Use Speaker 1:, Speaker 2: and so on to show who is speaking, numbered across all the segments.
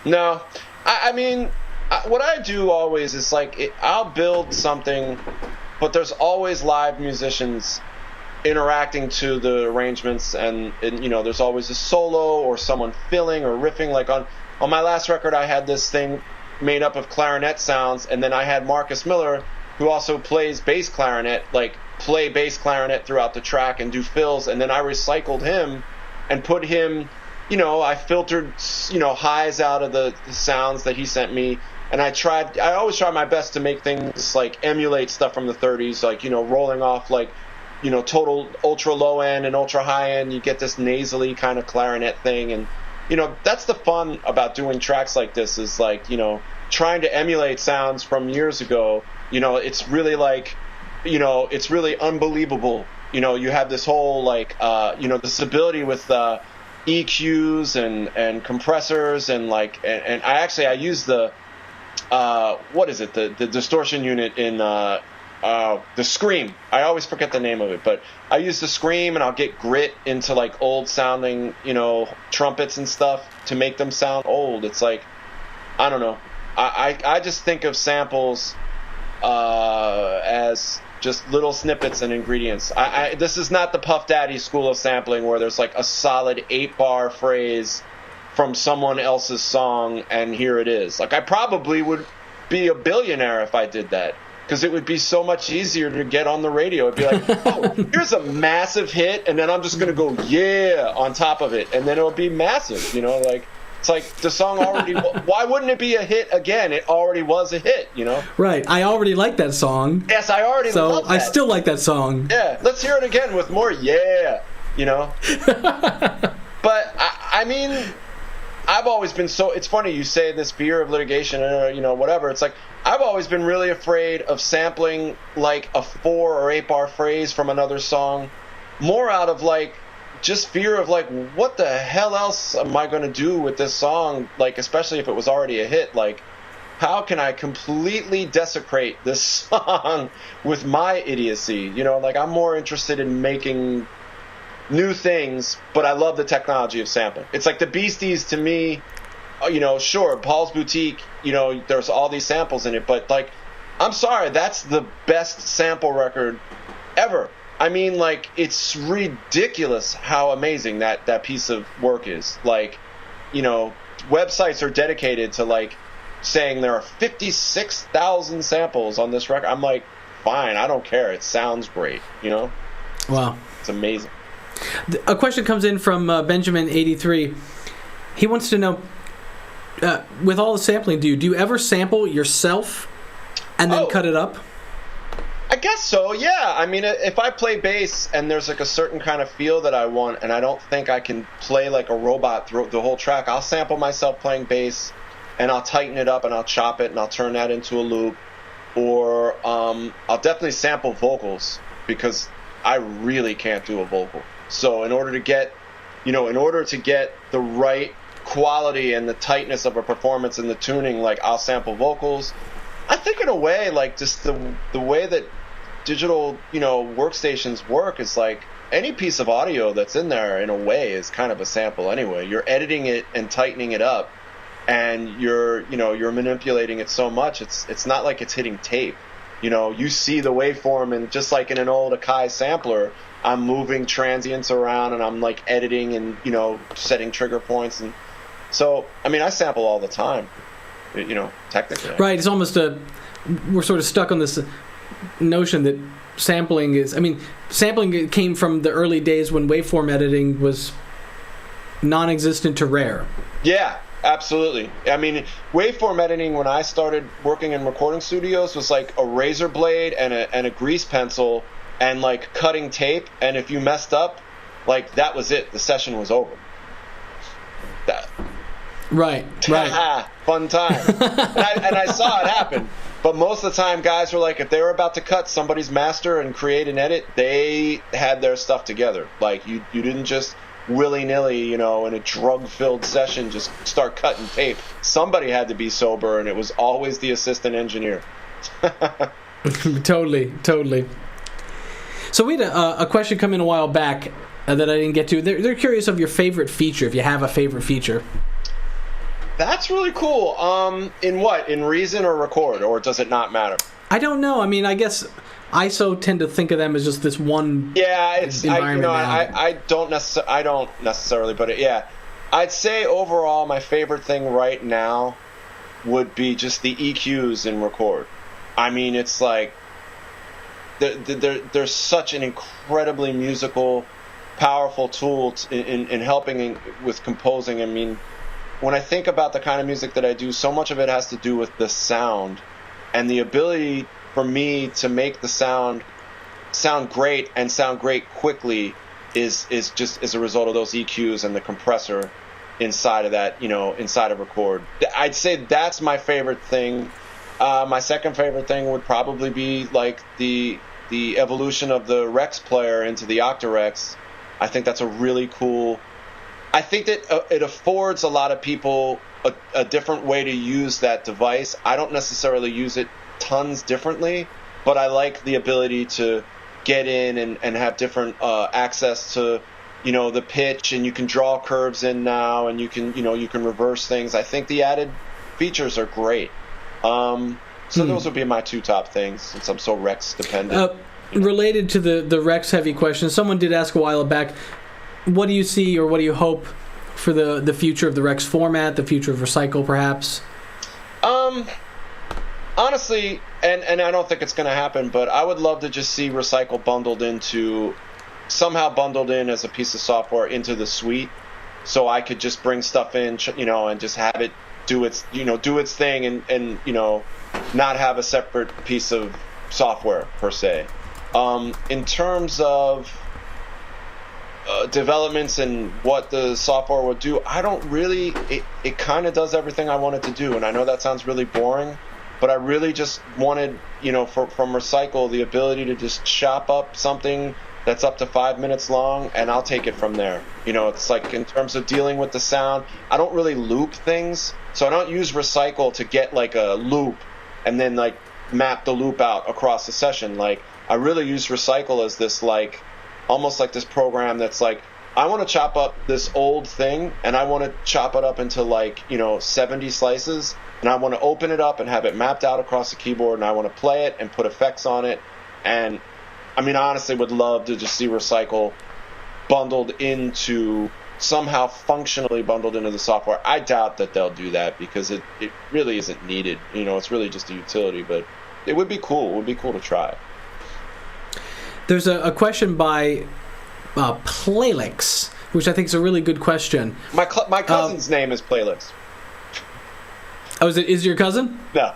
Speaker 1: No, I mean, what I do always is like I'll build something, but there's always live musicians interacting to the arrangements, and there's always a solo or someone filling or riffing. Like on my last record, I had this thing made up of clarinet sounds, and then I had Marcus Miller, who also plays bass clarinet, like play bass clarinet throughout the track and do fills, and then I recycled him and put him, I filtered, highs out of the sounds that he sent me, and I always try my best to make things like emulate stuff from the 30s, like, rolling off like, total ultra low end and ultra high end, you get this nasally kind of clarinet thing, and that's the fun about doing tracks like this, is like, trying to emulate sounds from years ago. It's really like, it's really unbelievable. You have this whole like, this ability with EQs and compressors and like, and I use the, what is it? The distortion unit in the Scream. I always forget the name of it, but I use the Scream, and I'll get grit into like old sounding, trumpets and stuff to make them sound old. It's like, I don't know. I just think of samples as just little snippets and ingredients. This is not the Puff Daddy school of sampling where there's like a solid 8-bar phrase from someone else's song and here it is. Like I probably would be a billionaire if I did that, because it would be so much easier to get on the radio. It'd be like, oh, here's a massive hit, and then I'm just going to go, yeah, on top of it, and then it'll be massive, like, it's like the song already, why wouldn't it be a hit again? It already was a hit,
Speaker 2: Right, I already like that song.
Speaker 1: Yes, I already love that.
Speaker 2: So I still like that song.
Speaker 1: Yeah, let's hear it again with more yeah, But, I mean, I've always been it's funny you say this fear of litigation, whatever. It's like, I've always been really afraid of sampling like a 4 or 8 bar phrase from another song, more out of like just fear of like, what the hell else am I going to do with this song? Like, especially if it was already a hit, like, how can I completely desecrate this song with my idiocy? Like, I'm more interested in making new things, but I love the technology of sampling. It's like the Beasties to me, sure, Paul's Boutique, there's all these samples in it, but like, I'm sorry, that's the best sample record ever. I mean, like, it's ridiculous how amazing that piece of work is. Like, websites are dedicated to like saying there are 56,000 samples on this record. I'm like, fine, I don't care. It sounds great,
Speaker 2: Wow.
Speaker 1: It's amazing.
Speaker 2: A question comes in from Benjamin83. He wants to know, with all the sampling, do you ever sample yourself and then cut it up?
Speaker 1: I guess so, yeah. I mean, if I play bass and there's like a certain kind of feel that I want, and I don't think I can play like a robot through the whole track, I'll sample myself playing bass, and I'll tighten it up and I'll chop it and I'll turn that into a loop. Or I'll definitely sample vocals, because I really can't do a vocal. So in order to get the right quality and the tightness of a performance and the tuning, like, I'll sample vocals. I think in a way, like, just the way that digital, workstations work is like any piece of audio that's in there in a way is kind of a sample anyway. You're editing it and tightening it up, and you're manipulating it so much. It's not like it's hitting tape. You see the waveform, and just like in an old Akai sampler, I'm moving transients around and I'm like editing and, setting trigger points. And so, I mean, I sample all the time, technically.
Speaker 2: Right. It's almost we're sort of stuck on this notion that sampling came from the early days when waveform editing was non-existent to rare.
Speaker 1: Yeah, absolutely. I mean, waveform editing when I started working in recording studios was like a razor blade and a grease pencil and like cutting tape, and if you messed up, like, that was it. The session was over.
Speaker 2: Right.
Speaker 1: Fun time. and I saw it happen. But most of the time, guys were like, if they were about to cut somebody's master and create an edit, they had their stuff together. Like, you didn't just willy-nilly, in a drug-filled session, just start cutting tape. Somebody had to be sober, and it was always the assistant engineer.
Speaker 2: Totally. So we had a question come in a while back that I didn't get to. They're curious of your favorite feature, if you have a favorite feature.
Speaker 1: That's really cool. In what? In Reason or Record, or does it not matter?
Speaker 2: I don't know. I mean, I guess ISO tend to think of them as just this one.
Speaker 1: Yeah, it's
Speaker 2: environment.
Speaker 1: I don't necessarily, but I'd say overall my favorite thing right now would be just the EQs in Record. I mean, it's like they're such an incredibly musical, powerful tool in helping with composing. I mean, when I think about the kind of music that I do, so much of it has to do with the sound and the ability for me to make the sound great and sound great quickly is just as a result of those EQs and the compressor inside of that, inside of Record. I'd say that's my favorite thing. My second favorite thing would probably be like the evolution of the Rex player into the Octarex. I think that's a really cool. I think that it affords a lot of people a different way to use that device. I don't necessarily use it tons differently, but I like the ability to get in and have different access to, the pitch, and you can draw curves in now, and you can reverse things. I think the added features are great. So those would be my two top things, since I'm so Rex dependent.
Speaker 2: Related to the Rex heavy question, someone did ask a while back, what do you see or what do you hope for the future of the Rex format, the future of Recycle, perhaps?
Speaker 1: Honestly, and I don't think it's going to happen, but I would love to just see Recycle somehow bundled in as a piece of software into the suite, so I could just bring stuff in, and just have it do its thing, and not have a separate piece of software per se. In terms of developments and what the software would do, I don't really. It kind of does everything I want it to do, and I know that sounds really boring, but I really just wanted, from Recycle, the ability to just chop up something that's up to 5 minutes long, and I'll take it from there. It's like, in terms of dealing with the sound, I don't really loop things, so I don't use Recycle to get like a loop and then like map the loop out across the session. Like, I really use Recycle as this like, almost like this program that's like, I want to chop up this old thing, and I want to chop it up into like 70 slices, and I want to open it up and have it mapped out across the keyboard, and I want to play it and put effects on it. And I mean, honestly, would love to just see Recycle somehow functionally bundled into the software. I doubt that they'll do that, because it really isn't needed. It's really just a utility, but it would be cool. It would be cool to try.
Speaker 2: There's a question by Playlix, which I think is a really good question.
Speaker 1: My cousin's name is Playlix.
Speaker 2: Oh, is it your cousin?
Speaker 1: No.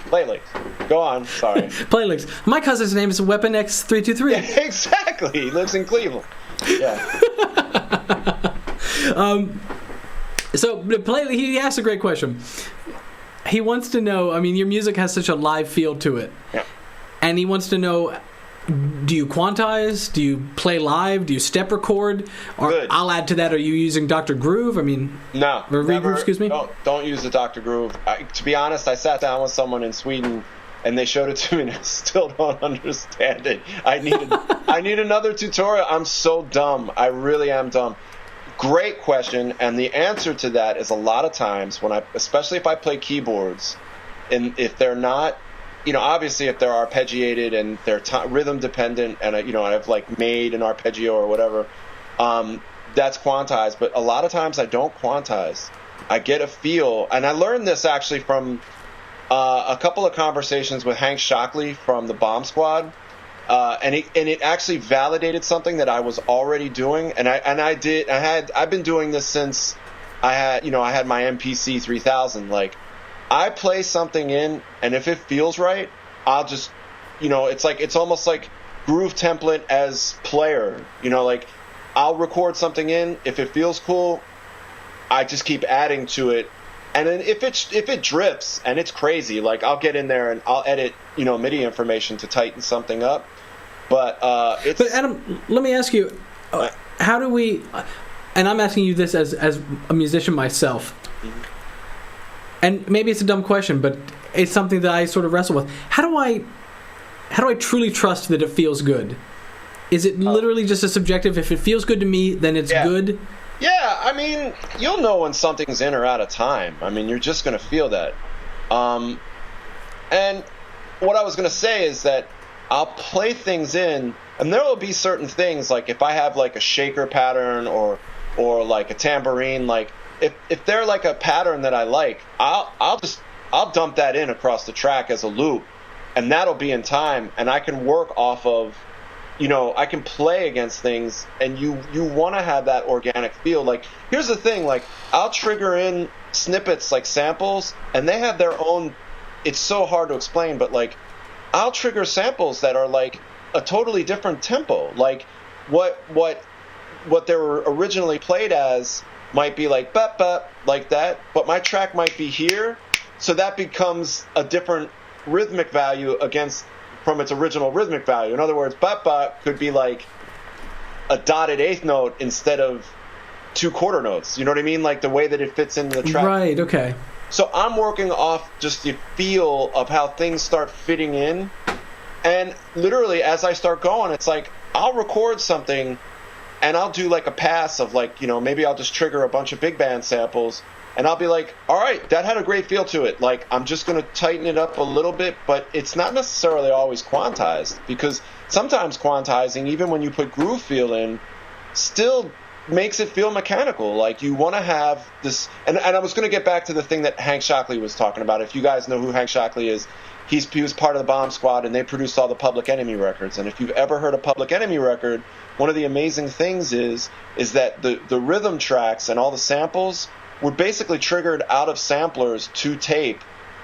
Speaker 1: Playlix. Go on. Sorry.
Speaker 2: Playlix. My cousin's name is Weapon X323.
Speaker 1: Yeah, exactly. He lives in Cleveland. Yeah.
Speaker 2: So he asked a great question. He wants to know, I mean, your music has such a live feel to it.
Speaker 1: Yeah.
Speaker 2: And he wants to know, do you quantize? Do you play live? Do you step record? Or
Speaker 1: Good.
Speaker 2: I'll add to that, are you using Dr. Groove? I mean,
Speaker 1: no.
Speaker 2: Or Regroove, excuse me?
Speaker 1: Don't use the Dr. Groove. To be honest, I sat down with someone in Sweden, and they showed it to me, and I still don't understand it. I need another tutorial. I'm so dumb. I really am dumb. Great question, and the answer to that is a lot of times especially if I play keyboards, and if they're not, obviously if they're arpeggiated and they're rhythm dependent, and I've like made an arpeggio or whatever, that's quantized. But a lot of times I don't quantize. I get a feel, and I learned this actually from a couple of conversations with Hank Shockley from the Bomb Squad, and it actually validated something that I was already doing, I've been doing this since I had my MPC 3000. Like, I play something in, and if it feels right, I'll just, it's almost like groove template as player. Like, I'll record something in, if it feels cool, I just keep adding to it. And then if it drifts and it's crazy, like, I'll get in there and I'll edit, MIDI information to tighten something up. But it's.
Speaker 2: But Adam, let me ask you, how do we? And I'm asking you this as a musician myself, and maybe it's a dumb question, but it's something that I sort of wrestle with. How do I truly trust that it feels good? Is it literally just a subjective? If it feels good to me, then it's good.
Speaker 1: Yeah, I mean, you'll know when something's in or out of time. I mean, you're just going to feel that. And what I was going to say is that I'll play things in, and there will be certain things, like if I have like a shaker pattern or like a tambourine, like if they're like a pattern that I like, I'll dump that in across the track as a loop, and that'll be in time, and I can work off of, I can play against things, and you want to have that organic feel. Like, here's the thing, like, I'll trigger in snippets like samples, and they have their own, it's so hard to explain, but like, I'll trigger samples that are like a totally different tempo. Like, what they were originally played as might be like bap bap, like that, but my track might be here, so that becomes a different rhythmic value from its original rhythmic value. In other words, bap bap could be like a dotted eighth note instead of 2 quarter notes. You know what I mean? Like the way that it fits into the track.
Speaker 2: Right, okay.
Speaker 1: So I'm working off just the feel of how things start fitting in. And literally, as I start going, it's like I'll record something and I'll do like a pass of like, maybe I'll just trigger a bunch of big band samples. And I'll be like, all right, that had a great feel to it. Like, I'm just going to tighten it up a little bit, but it's not necessarily always quantized, because sometimes quantizing, even when you put groove feel in, still makes it feel mechanical. Like, you want to have this, and I was going to get back to the thing that Hank Shockley was talking about. If you guys know who Hank Shockley is, he was part of the Bomb Squad, and they produced all the Public Enemy records. And if you've ever heard a Public Enemy record, one of the amazing things is that the rhythm tracks and all the samples were basically triggered out of samplers to tape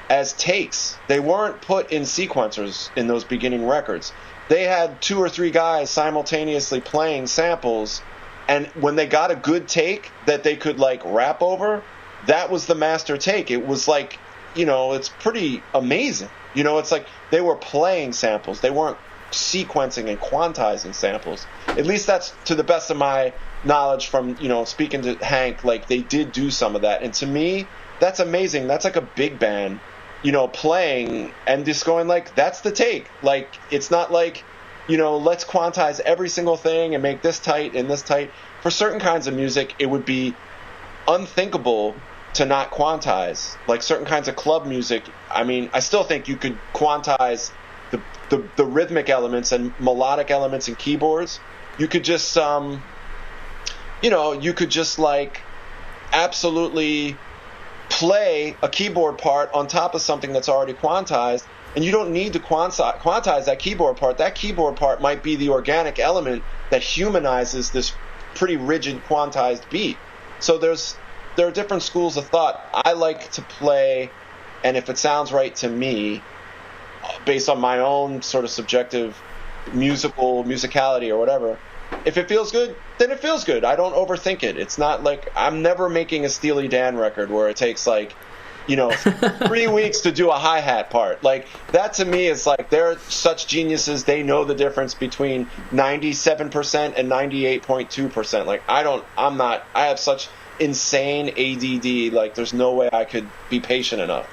Speaker 1: as takes. They weren't put in sequencers in those beginning records. They had 2 or 3 guys simultaneously playing samples, and when they got a good take that they could like rap over, that was the master take. It was like, it's pretty amazing. It's like they were playing samples. They weren't sequencing and quantizing samples. At least that's to the best of my knowledge from, speaking to Hank. Like, they did do some of that. And to me, that's amazing. That's like a big band, playing and just going like, that's the take. Like, it's not like, let's quantize every single thing and make this tight and this tight. For certain kinds of music, it would be unthinkable to not quantize. Like certain kinds of club music, I mean, I still think you could quantize the rhythmic elements and melodic elements and keyboards. You could just you could just like absolutely play a keyboard part on top of something that's already quantized, and you don't need to quantize that keyboard part. That keyboard part might be the organic element that humanizes this pretty rigid quantized beat. So there are different schools of thought. I like to play, and if it sounds right to me, based on my own sort of subjective musicality or whatever, if it feels good, then it feels good. I don't overthink it. It's not like I'm never making a Steely Dan record where it takes like, 3 weeks to do a hi-hat part. Like, that to me is like, they're such geniuses. They know the difference between 97% and 98.2%. Like, I have such insane ADD. Like, there's no way I could be patient enough,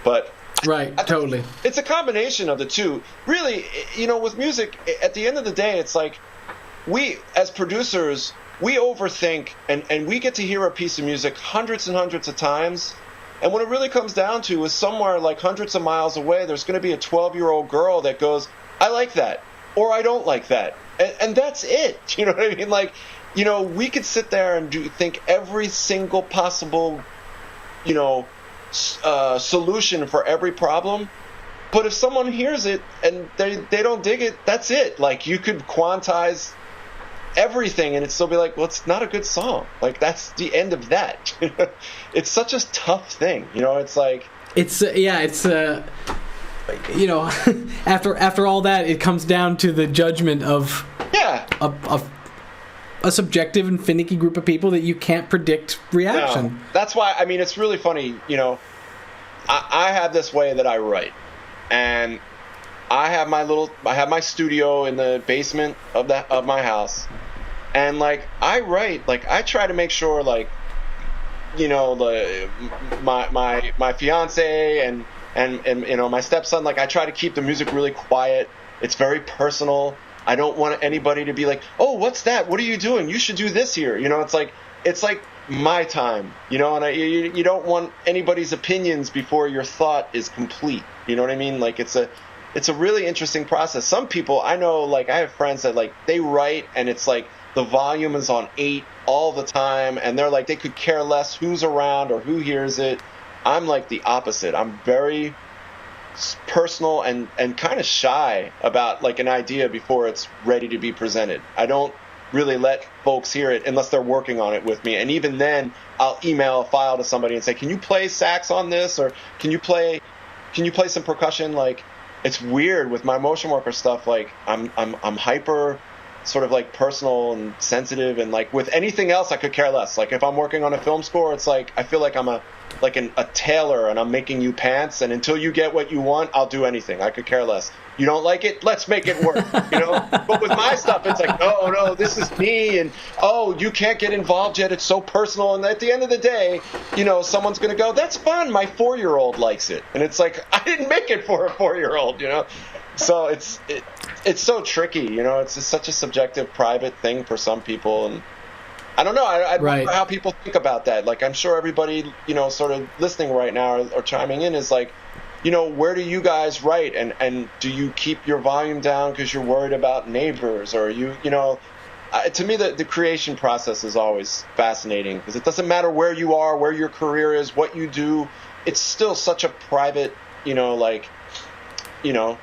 Speaker 1: But
Speaker 2: right, totally.
Speaker 1: It's a combination of the two. Really, with music, at the end of the day, it's like we, as producers, we overthink, and we get to hear a piece of music hundreds and hundreds of times. And what it really comes down to is somewhere like hundreds of miles away, there's going to be a 12-year-old girl that goes, I like that, or I don't like that. And that's it. You know what I mean? Like, we could sit there and think every single possible, solution for every problem. But if someone hears it and they don't dig it, that's it. Like, you could quantize everything and it'd still be like, well, it's not a good song. Like, that's the end of that. It's such a tough thing. It's like... after all that, it comes down to the judgment of a subjective and finicky group of people that you can't predict reaction. No, that's why, I mean, it's really funny, I have this way that I write, and I have my studio in the basement of my house, and like I write, like I try to make sure, like, my fiance and my stepson, like I try to keep the music really quiet. It's very personal. I don't want anybody to be like, oh, what's that? What are you doing? You should do this here. It's like, it's like my time, you know, and you don't want anybody's opinions before your thought is complete. You know what I mean? Like it's a really interesting process. Some people I know, like I have friends that like they write and it's like the volume is on 8 all the time, and they're like they could care less who's around or who hears it. I'm like the opposite. I'm very personal and kind of shy about like an idea before it's ready to be presented. I don't really let folks hear it unless they're working on it with me, and even then I'll email a file to somebody and say, can you play sax on this, or can you play some percussion? Like it's weird with my Mocean Worker stuff, like I'm hyper sort of like personal and sensitive, and like with anything else I could care less. Like if I'm working on a film score, it's like I feel like I'm a tailor and I'm making you pants, and until you get what you want, I'll do anything. I could care less. You don't like it? Let's make it work, you know? But with my stuff, it's like, no, this is me, and you can't get involved yet. It's so personal. And at the end of the day, you know, someone's going to go, that's fun. My 4-year-old likes it. And it's like, I didn't make it for a 4-year-old, you know? So it's so tricky, you know? It's just such a subjective, private thing for some people, and I don't know. I wonder how people think about that. Like, I'm sure everybody, you know, sort of listening right now or chiming in is like, you know, where do you guys write? And do you keep your volume down because you're worried about neighbors? Or you know, to me, the creation process is always fascinating because it doesn't matter where you are, where your career is, what you do. It's still such a private, you know, like, you know,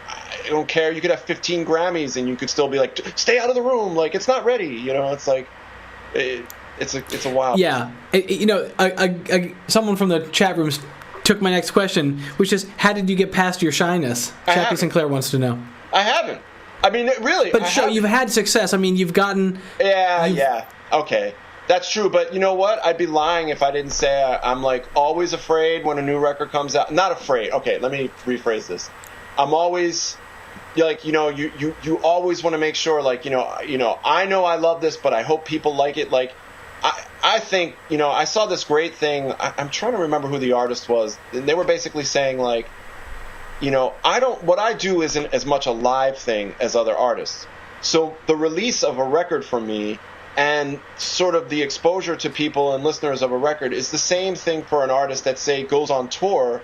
Speaker 1: I don't care. You could have 15 Grammys and you could still be like, stay out of the room. Like, it's not ready. You know, it's like, it's a wild.
Speaker 2: Yeah, you know, someone from the chat rooms took my next question, which is, how did you get past your shyness? Chappie Sinclair wants to know.
Speaker 1: I haven't. I mean, really.
Speaker 2: But you've had success. I mean, you've gotten.
Speaker 1: Yeah. Okay, that's true. But you know what? I'd be lying if I didn't say I'm like always afraid when a new record comes out. Not afraid. Okay, let me rephrase this. I'm always. Like, you know, you always want to make sure, like, you know, I know I love this, but I hope people like it. Like, I think, you know, I saw this great thing. I'm trying to remember who the artist was. And they were basically saying, like, you know, what I do isn't as much a live thing as other artists. So the release of a record for me and sort of the exposure to people and listeners of a record is the same thing for an artist that, say, goes on tour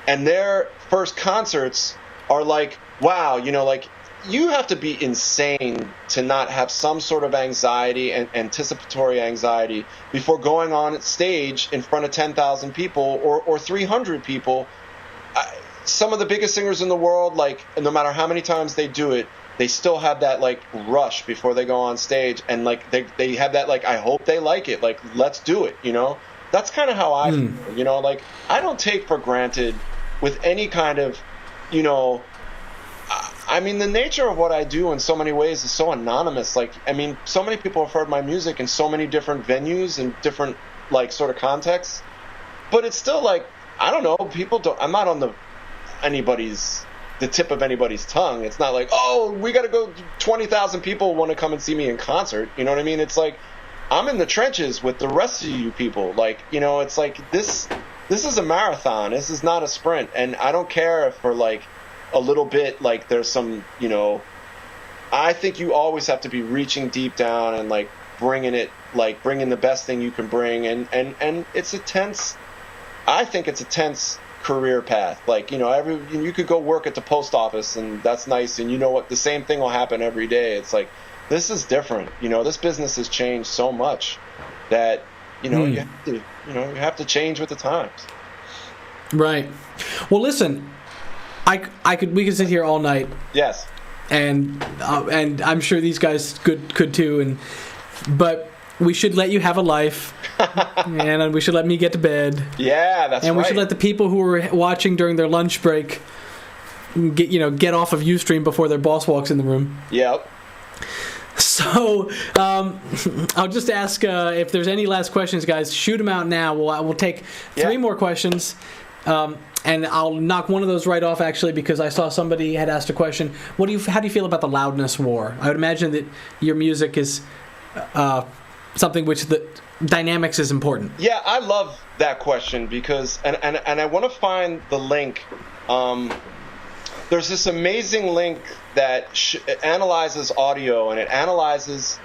Speaker 1: and their first concerts are like, wow, you know, like you have to be insane to not have some sort of anxiety and anticipatory anxiety before going on stage in front of 10,000 people or 300 people. Some of the biggest singers in the world, like, no matter how many times they do it, they still have that, like, rush before they go on stage. And, like, they have that, like, I hope they like it. Like, let's do it, you know? That's kind of how I feel, you know? Like, I don't take for granted with any kind of, you know, I mean, the nature of what I do in so many ways is so anonymous. Like, I mean, so many people have heard my music in so many different venues and different, like, sort of contexts. But it's still, like, I don't know, I'm not on the tip of anybody's tongue. It's not like, oh, we got to go, 20,000 people want to come and see me in concert. You know what I mean? It's like, I'm in the trenches with the rest of you people. Like, you know, it's like, this is a marathon. This is not a sprint. And I don't care if for, like, a little bit, like, there's some, you know, I think you always have to be reaching deep down and, like, bringing the best thing you can bring. And it's I think it's a tense career path. Like, you know, you could go work at the post office and that's nice. And you know what, the same thing will happen every day. It's like, this is different. You know, this business has changed so much that, you know, you have to change with the times. Right.
Speaker 2: Well, listen, we could sit here all night.
Speaker 1: Yes.
Speaker 2: And I'm sure these guys could too. But we should let you have a life, and we should let me get to bed.
Speaker 1: Yeah, that's right.
Speaker 2: And we should let the people who are watching during their lunch break get off of Ustream before their boss walks in the room.
Speaker 1: Yep.
Speaker 2: So I'll just ask if there's any last questions, guys. Shoot them out now. We'll take 3 more questions. And I'll knock one of those right off, actually, because I saw somebody had asked a question. How do you feel about the loudness war? I would imagine that your music is something which the dynamics is important.
Speaker 1: Yeah, I love that question because, and I want to find the link. There's this amazing link that analyzes audio, and it analyzes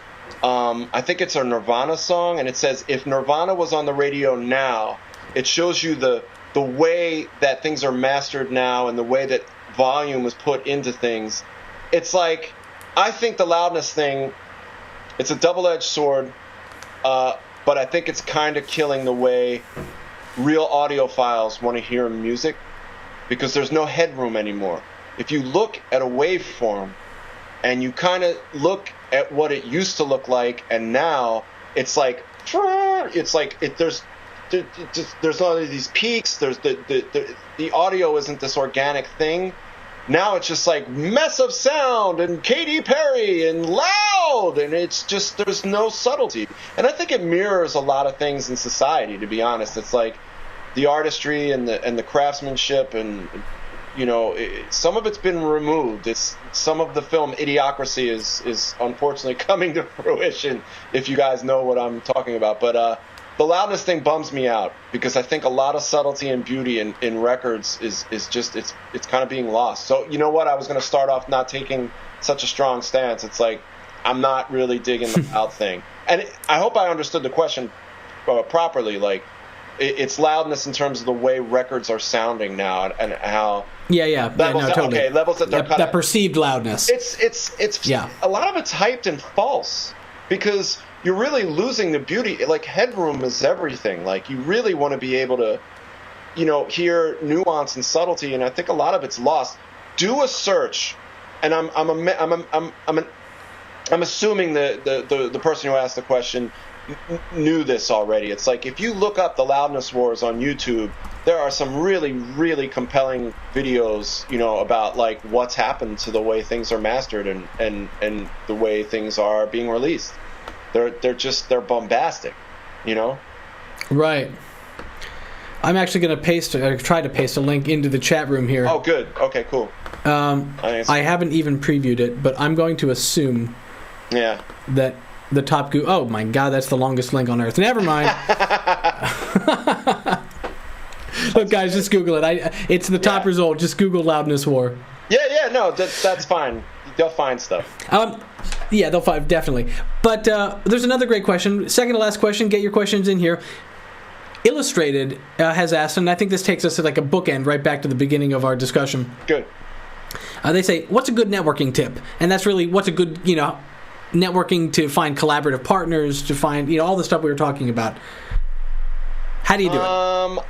Speaker 1: I think it's a Nirvana song, and it says, if Nirvana was on the radio now, it shows you the way that things are mastered now and the way that volume was put into things. It's like, I think the loudness thing, it's a double-edged sword, but I think it's kind of killing the way real audiophiles want to hear music, because there's no headroom anymore. If you look at a waveform and you kind of look at what it used to look like, and now there's all of these peaks. There's the audio isn't this organic thing. Now it's just like mess of sound and Katy Perry and loud, and it's just, there's no subtlety. And I think it mirrors a lot of things in society, to be honest. It's like the artistry and the craftsmanship, and some of it's been removed. It's some of the film Idiocracy is unfortunately coming to fruition, if you guys know what I'm talking about. But the loudness thing bums me out, because I think a lot of subtlety and beauty in records is just, it's kind of being lost. So you know what? I was going to start off not taking such a strong stance. It's like, I'm not really digging the loud thing. And I hope I understood the question properly. Like, it's loudness in terms of the way records are sounding now, and how totally. Okay, levels that they're cutting.
Speaker 2: That perceived loudness.
Speaker 1: It's a lot of it's hyped and false, because you're really losing the beauty. Like, headroom is everything. Like, you really want to be able to, hear nuance and subtlety, and I think a lot of it's lost. Do a search, and I'm assuming the person who asked the question knew this already. It's like, if you look up the loudness wars on YouTube, there are some really, really compelling videos, about like what's happened to the way things are mastered and the way things are being released. They're bombastic,
Speaker 2: Right. I'm actually going to try to paste a link into the chat room here.
Speaker 1: Oh, good. Okay, cool.
Speaker 2: I haven't even previewed it, but I'm going to assume that the top goo. Oh my God, that's the longest link on earth. Never mind. Look, guys, just Google it. It's the top result. Just Google loudness war.
Speaker 1: No, that's fine. They'll find stuff.
Speaker 2: They'll find, definitely. But there's another great question. Second to last question. Get your questions in here. Illustrated has asked, and I think this takes us to like a bookend right back to the beginning of our discussion.
Speaker 1: Good.
Speaker 2: They say, what's a good networking tip? And that's really, what's a good, networking to find collaborative partners, to find, all the stuff we were talking about. How do you do it?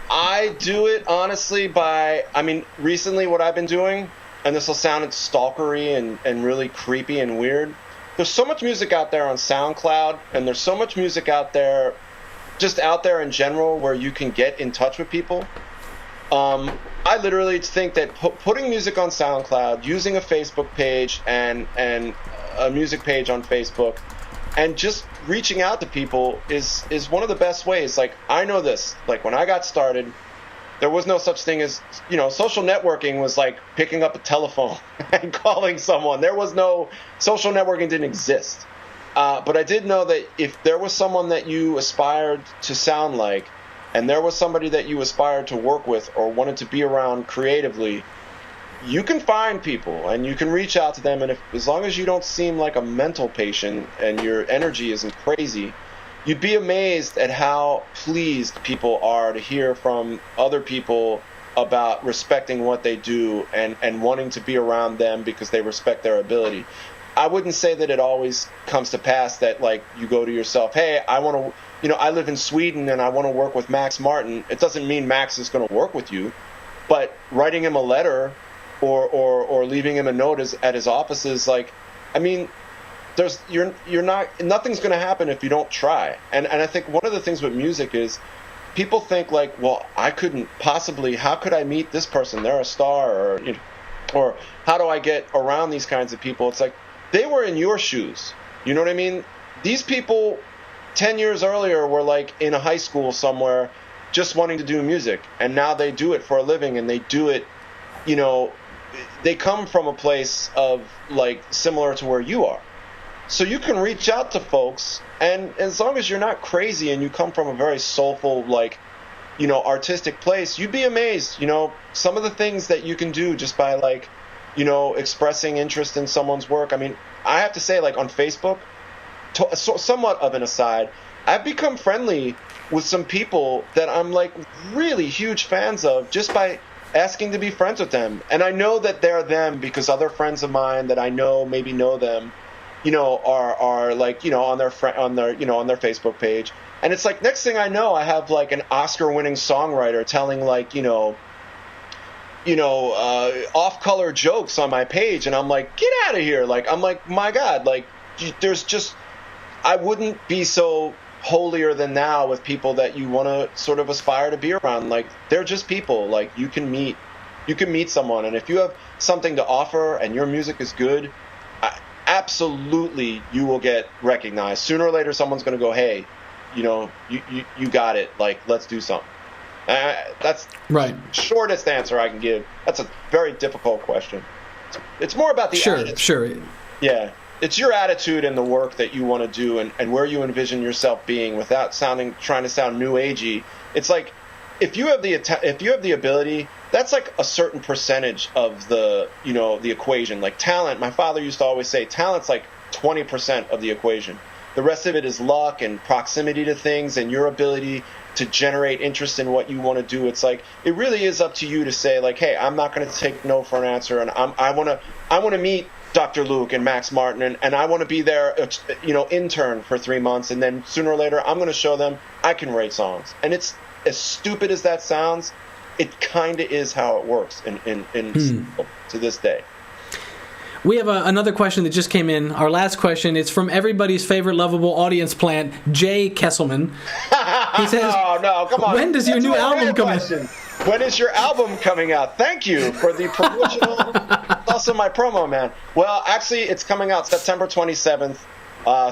Speaker 1: I do it, honestly, recently what I've been doing, and this will sound stalkery and really creepy and weird. There's so much music out there on SoundCloud, and there's so much music out there, just out there in general, where you can get in touch with people. I literally think that putting music on SoundCloud, using a Facebook page and a music page on Facebook, and just reaching out to people is one of the best ways. Like, I know this. Like, when I got started, there was no such thing as, social networking was like picking up a telephone and calling someone. There was no, social networking didn't exist. But I did know that if there was someone that you aspired to sound like, and there was somebody that you aspired to work with or wanted to be around creatively, you can find people and you can reach out to them. And as long as you don't seem like a mental patient and your energy isn't crazy, you'd be amazed at how pleased people are to hear from other people about respecting what they do and wanting to be around them because they respect their ability. I wouldn't say that it always comes to pass that, like, you go to yourself, hey, I want to, I live in Sweden and I want to work with Max Martin. It doesn't mean Max is going to work with you, but writing him a letter or leaving him a note at his office is like, nothing's going to happen if you don't try. And I think one of the things with music is people think like, well, I couldn't possibly, how could I meet this person? They're a star, or how do I get around these kinds of people? It's like, they were in your shoes. You know what I mean? These people 10 years earlier were like in a high school somewhere just wanting to do music. And now they do it for a living, and they do it, they come from a place of like similar to where you are. So you can reach out to folks, and as long as you're not crazy and you come from a very soulful, like, artistic place, you'd be amazed, some of the things that you can do just by like, expressing interest in someone's work. I mean, I have to say, like, on Facebook, somewhat of an aside, I've become friendly with some people that I'm like really huge fans of just by asking to be friends with them. And I know that they're them because other friends of mine that I know maybe know them, are like, on their on their Facebook page. And it's like, next thing I know, I have like an Oscar-winning songwriter telling like, off-color jokes on my page, and I'm like, get out of here! Like, I'm like, my God, like, I wouldn't be so holier than thou with people that you want to sort of aspire to be around. Like, they're just people. Like, you can meet someone, and if you have something to offer and your music is good, absolutely you will get recognized. Sooner or later, someone's going to go, hey, you got it. Like, let's do something. That's
Speaker 2: right.
Speaker 1: Shortest answer I can give. That's a very difficult question. It's more about the attitude.
Speaker 2: Sure.
Speaker 1: Yeah. It's your attitude and the work that you want to do and where you envision yourself being without trying to sound new agey. It's like if you have the ability, that's like a certain percentage of the equation. Like talent, my father used to always say, talent's like 20% of the equation. The rest of it is luck and proximity to things and your ability to generate interest in what you want to do. It's like it really is up to you to say like, hey, I'm not going to take no for an answer, and I want to meet Dr. Luke and Max Martin, and I want to be their intern for 3 months, and then sooner or later I'm going to show them I can write songs. And it's as stupid as that sounds, it kind of is how it works to this day.
Speaker 2: We have another question that just came in. Our last question. It's from everybody's favorite lovable audience plant, Jay Kesselman. He says,
Speaker 1: no, come on.
Speaker 2: When does your new album come out?
Speaker 1: When is your album coming out? Thank you for the promotional. Also my promo, man. Well, actually, it's coming out September 27th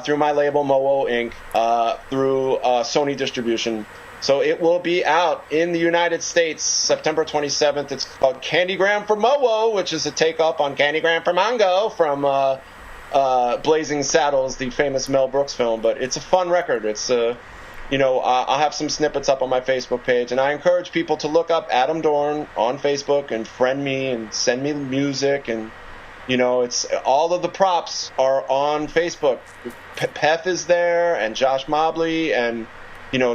Speaker 1: through my label, Mowo Inc., through Sony Distribution. So it will be out in the United States September 27th. It's called Candygram for Mowo, which is a take-up on Candygram for Mongo from Blazing Saddles, the famous Mel Brooks film. But it's a fun record. It's I'll have some snippets up on my Facebook page, and I encourage people to look up Adam Dorn on Facebook and friend me and send me music. And it's all of the props are on Facebook. Pef is there, and Josh Mobley, and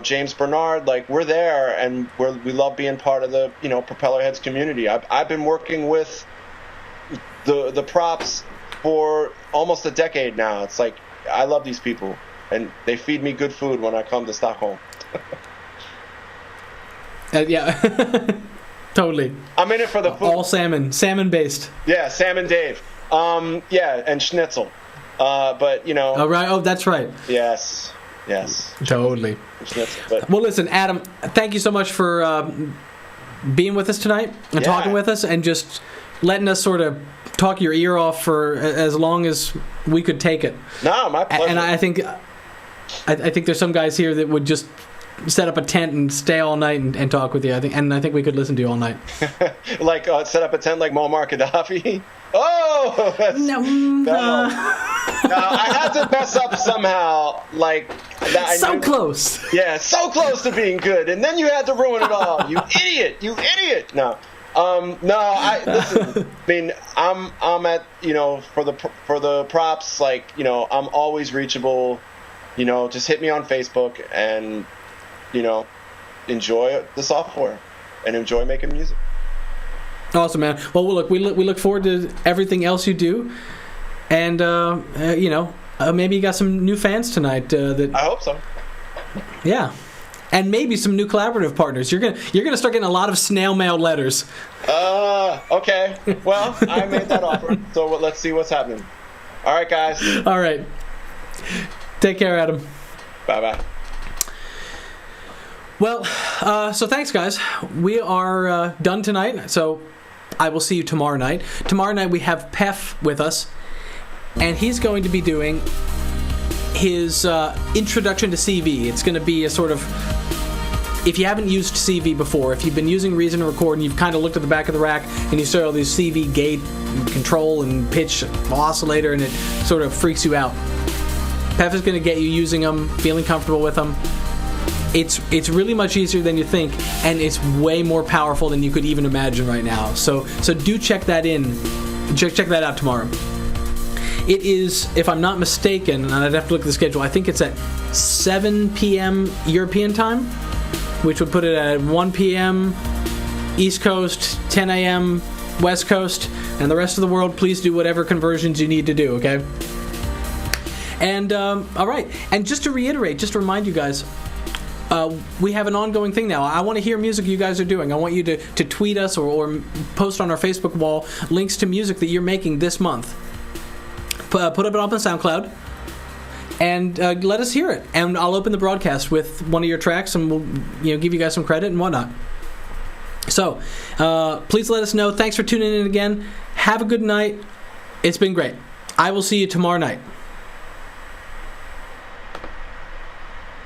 Speaker 1: James Bernard. Like, we're there, and we love being part of the Propellerheads community. I've been working with the props for almost a decade now. It's like I love these people, and they feed me good food when I come to Stockholm.
Speaker 2: Yeah, totally.
Speaker 1: I'm in it for the food.
Speaker 2: All salmon based.
Speaker 1: Yeah, Salmon Dave. And schnitzel. But
Speaker 2: Oh right. Oh, that's right.
Speaker 1: Yes.
Speaker 2: Totally. Well, listen, Adam, thank you so much for being with us tonight and talking with us and just letting us sort of talk your ear off for as long as we could take it. No, my pleasure. And I think there's some guys here that would just set up a tent and stay all night and talk with you. I think we could listen to you all night.
Speaker 1: Like set up a tent like Muammar Gaddafi. Oh, I had to mess up somehow. Like that.
Speaker 2: So close.
Speaker 1: Yeah, so close to being good, and then you had to ruin it all. You idiot! You idiot! No. Listen. I mean, I'm at for the props. Like I'm always reachable. Just hit me on Facebook and enjoy the software and enjoy making music.
Speaker 2: Awesome, man. Well, look, we look forward to everything else you do, and maybe you got some new fans tonight. That
Speaker 1: I hope so.
Speaker 2: Yeah. And maybe some new collaborative partners. You're gonna start getting a lot of snail mail letters.
Speaker 1: Okay. Well, I made that offer, so let's see what's happening. All right, guys.
Speaker 2: All right. Take care, Adam.
Speaker 1: Bye-bye.
Speaker 2: Well, so thanks, guys. We are done tonight, so I will see you tomorrow night. Tomorrow night we have Pef with us, and he's going to be doing his introduction to CV. It's going to be a sort of, if you haven't used CV before, if you've been using Reason to Record and you've kind of looked at the back of the rack and you saw all these CV gate and control and pitch oscillator and it sort of freaks you out, Pef is going to get you using them, feeling comfortable with them. It's really much easier than you think, and it's way more powerful than you could even imagine right now. So do check that in. Check that out tomorrow. It is, if I'm not mistaken, and I'd have to look at the schedule, I think it's at 7 p.m. European time, which would put it at 1 p.m. East Coast, 10 a.m. West Coast, and the rest of the world, please do whatever conversions you need to do, okay? And, all right. And just to reiterate, just to remind you guys, we have an ongoing thing now. I want to hear music you guys are doing. I want you to tweet us or post on our Facebook wall links to music that you're making this month. Put it up on SoundCloud and let us hear it. And I'll open the broadcast with one of your tracks, and we'll give you guys some credit and whatnot. So please let us know. Thanks for tuning in again. Have a good night. It's been great. I will see you tomorrow night.